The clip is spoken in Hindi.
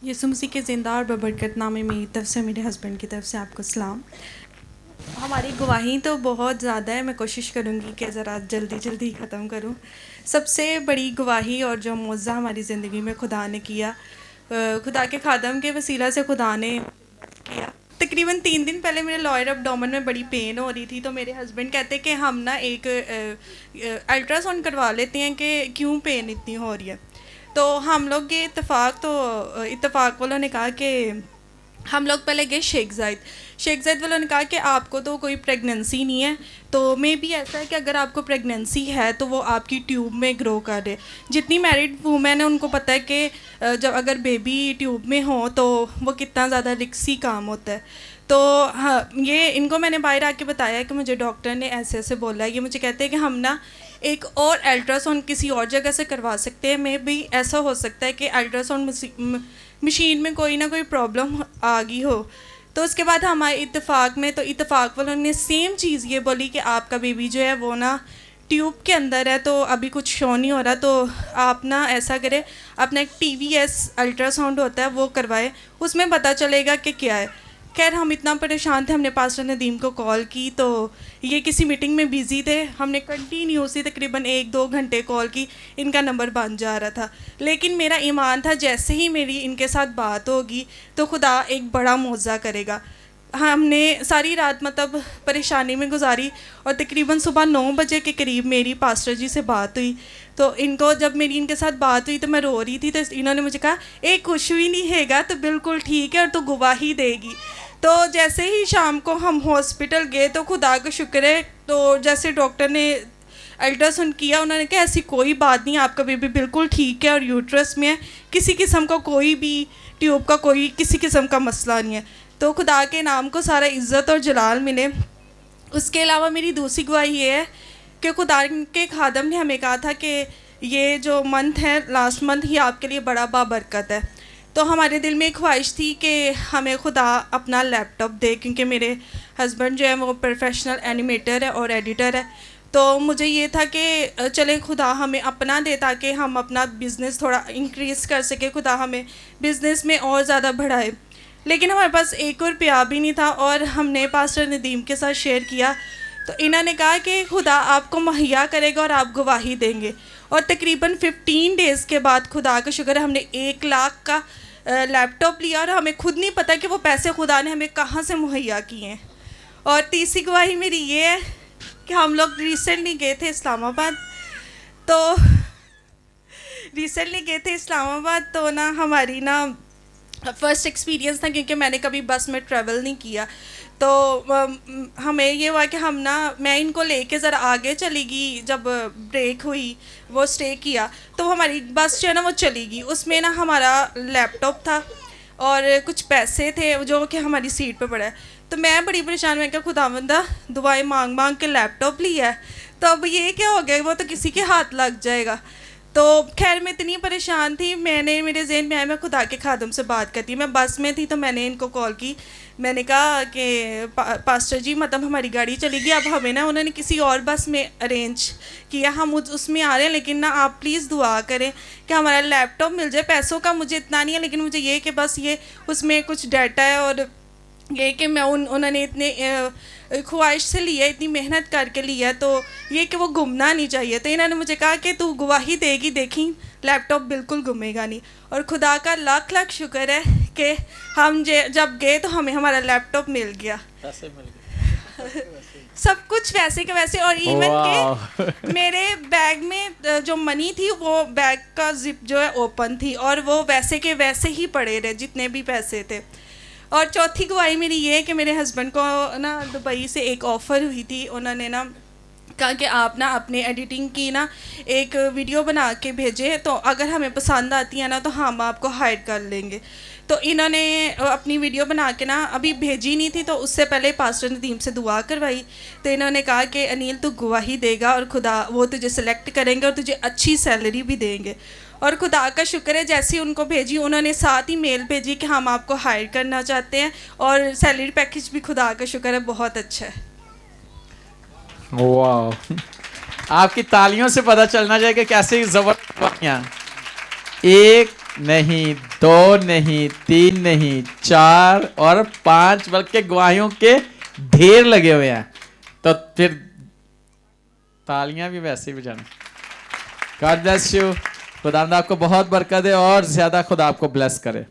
यीशु मसीह के ज़िंदा और बबरकत नामे मेरी तरफ से, मेरे हस्बैंड की तरफ से आपको सलाम। हमारी गवाही तो बहुत ज़्यादा है, मैं कोशिश करूँगी कि ज़रा जल्दी जल्दी ख़त्म करूँ। सबसे बड़ी गवाही और जो मौज़ा हमारी ज़िंदगी में खुदा ने किया, खुदा के खादम के वसीला से खुदा ने किया। तकरीबन 3 दिन पहले मेरे लॉयर एब्डोमेन में बड़ी पेन हो रही थी, तो मेरे हस्बैंड कहते कि हम ना एक अल्ट्रासाउंड करवा लेते हैं कि क्यों पेन इतनी हो रही है। तो हम लोग ये इत्तेफाक वालों ने कहा कि हम लोग पहले गए शेख जायद वालों ने कहा कि आपको तो कोई प्रेगनेंसी नहीं है, तो मे भी ऐसा है कि अगर आपको प्रेगनेंसी है तो वो आपकी ट्यूब में ग्रो कर रहे। जितनी मैरिड वूमेन है उनको पता है कि जब अगर बेबी ट्यूब में हो तो वो कितना ज़्यादा रिस्की काम होता है। तो हाँ, ये इनको मैंने बाहर आके बताया कि मुझे डॉक्टर ने ऐसे ऐसे बोला है। ये मुझे कहते हैं कि हम ना एक और अल्ट्रासाउंड किसी और जगह से करवा सकते हैं। मे भी ऐसा हो सकता है कि अल्ट्रासाउंड मशीन में कोई ना कोई प्रॉब्लम आ गई हो। तो उसके बाद हमारे इत्तेफाक वालों ने सेम चीज़ ये बोली कि आपका बेबी जो है वो ना ट्यूब के अंदर है, तो अभी कुछ शो नहीं हो रहा, तो आप ना ऐसा करें, अपना एक TVS अल्ट्रासाउंड होता है वो करवाएं, उसमें पता चलेगा कि क्या है। खैर हम इतना परेशान थे, हमने पास्टर नदीम को कॉल की, तो ये किसी मीटिंग में बिज़ी थे। हमने कंटिन्यूसली तकरीबन 1-2 घंटे कॉल की, इनका नंबर बंद जा रहा था। लेकिन मेरा ईमान था जैसे ही मेरी इनके साथ बात होगी तो खुदा एक बड़ा मौज़ा करेगा। हमने सारी रात मतलब परेशानी में गुजारी और तकरीबन सुबह 9 बजे के करीब मेरी पास्टर जी से बात हुई। तो इनको जब मेरी इनके साथ बात हुई तो मैं रो रही थी, तो इन्होंने मुझे कहा एक कुछ भी नहीं हैगा, तो बिल्कुल ठीक है और तो गवाही देगी। तो जैसे ही शाम को हम हॉस्पिटल गए तो खुदा का शुक्र है, तो जैसे डॉक्टर ने अल्ट्रासाउंड किया उन्होंने कहा ऐसी कोई बात नहीं, आपका बेबी बिल्कुल ठीक है और यूट्रस में है, किसी किस्म का कोई भी ट्यूब का कोई किसी किस्म का मसला नहीं है। तो खुदा के नाम को सारा इज़्ज़त और जलाल मिले। उसके अलावा मेरी दूसरी गवाही ये है कि खुदा के खादम ने हमें कहा था कि ये जो मंथ है, लास्ट मंथ ही आपके लिए बड़ा बाबरकत है। तो हमारे दिल में एक ख्वाहिश थी कि हमें खुदा अपना लैपटॉप दे, क्योंकि मेरे हस्बैंड जो है वो प्रोफेशनल एनिमेटर है और एडिटर है। तो मुझे ये था कि चले खुदा हमें अपना दे ताकि हम अपना बिज़नेस थोड़ा इंक्रीज़ कर सके, खुदा हमें बिज़नेस में और ज़्यादा बढ़ाए। लेकिन हमारे पास एक और रुपया भी नहीं था और हमने पास्टर नदीम के साथ शेयर किया, तो इन्होंने कहा कि खुदा आपको मुहैया करेगा और आप गवाही देंगे। और तकरीबन 15 डेज़ के बाद खुदा का शुक्र है हमने 1 लाख का लैपटॉप लिया और हमें खुद नहीं पता कि वो पैसे खुदा ने हमें कहाँ से मुहैया किए हैं। और तीसरी गवाही मेरी ये है कि हम लोग रिसेंटली गए थे इस्लामाबाद, तो ना हमारी ना फ़र्स्ट एक्सपीरियंस था, क्योंकि मैंने कभी बस में ट्रैवल नहीं किया। तो हमें ये हुआ कि मैं इनको लेके ज़रा आगे चली गई, जब ब्रेक हुई वो स्टे किया तो हमारी बस जो है ना वो चली गई। उसमें ना हमारा लैपटॉप था और कुछ पैसे थे जो कि हमारी सीट पे पड़ा है। तो मैं बड़ी परेशान, मैं क्या खुदावंदा दुआएं मांग मांग के लैपटॉप लिया है, तो अब ये क्या हो गया, वो तो किसी के हाथ लग जाएगा। तो खैर मैं इतनी परेशान थी, मेरे ज़हन में आया मैं खुदा के खादम से बात करती। मैं बस में थी तो मैंने इनको कॉल की, मैंने कहा कि पास्टर जी मतलब हमारी गाड़ी चली गई, अब हमें ना उन्होंने किसी और बस में अरेंज किया, हम उसमें आ रहे हैं, लेकिन ना आप प्लीज़ दुआ करें कि हमारा लैपटॉप मिल जाए। पैसों का मुझे इतना नहीं है, लेकिन मुझे ये कि बस ये उसमें कुछ डाटा है और ये कि मैं उन्होंने इतने ख्वाहिश से लिया, इतनी मेहनत करके लिया, तो ये कि वो गुमना नहीं चाहिए। तो इन्होंने मुझे कहा कि तू गवाही देगी, देखी लैपटॉप बिल्कुल गुमेगा नहीं। और खुदा का लाख लाख शुक्र है कि हम जब गए तो हमें हमारा लैपटॉप मिल गया, सब कुछ वैसे के वैसे। और इवन के मेरे बैग में जो मनी थी वो बैग का जिप जो है ओपन थी और वो वैसे के वैसे ही पड़े रहे जितने भी पैसे थे। और चौथी गवाही मेरी ये है कि मेरे हस्बैंड को ना दुबई से एक ऑफ़र हुई थी, उन्होंने ना कहा कि आप ना अपने एडिटिंग की ना एक वीडियो बना के भेजें, तो अगर हमें पसंद आती है ना तो हम आपको हायर कर लेंगे। तो इन्होंने अपनी वीडियो बना के ना अभी भेजी नहीं थी, तो उससे पहले पास्टर नदीम से दुआ करवाई। तो इन्होंने कहा कि अनिल तू गवाही देगा और खुदा वो तुझे सेलेक्ट करेंगे और तुझे अच्छी सैलरी भी देंगे। और खुदा का शुक्र है जैसे उनको भेजी उन्होंने साथ ही मेल भेजी कि हम आपको हायर करना चाहते हैं और सैलरी पैकेज भी खुदा का शुक्र है बहुत अच्छा है। वाह, आपकी तालियों से पता चलना चाहिए कि कैसे जबरदस्त। एक नहीं, 2 नहीं, 3 नहीं, 4 और 5, बल्कि गवाहियों के ढेर लगे हुए हैं। तो फिर तालियां भी वैसे ही बजाना। God bless you. खुदा आपको बहुत बरकत दे और ज्यादा खुदा आपको ब्लेस करे।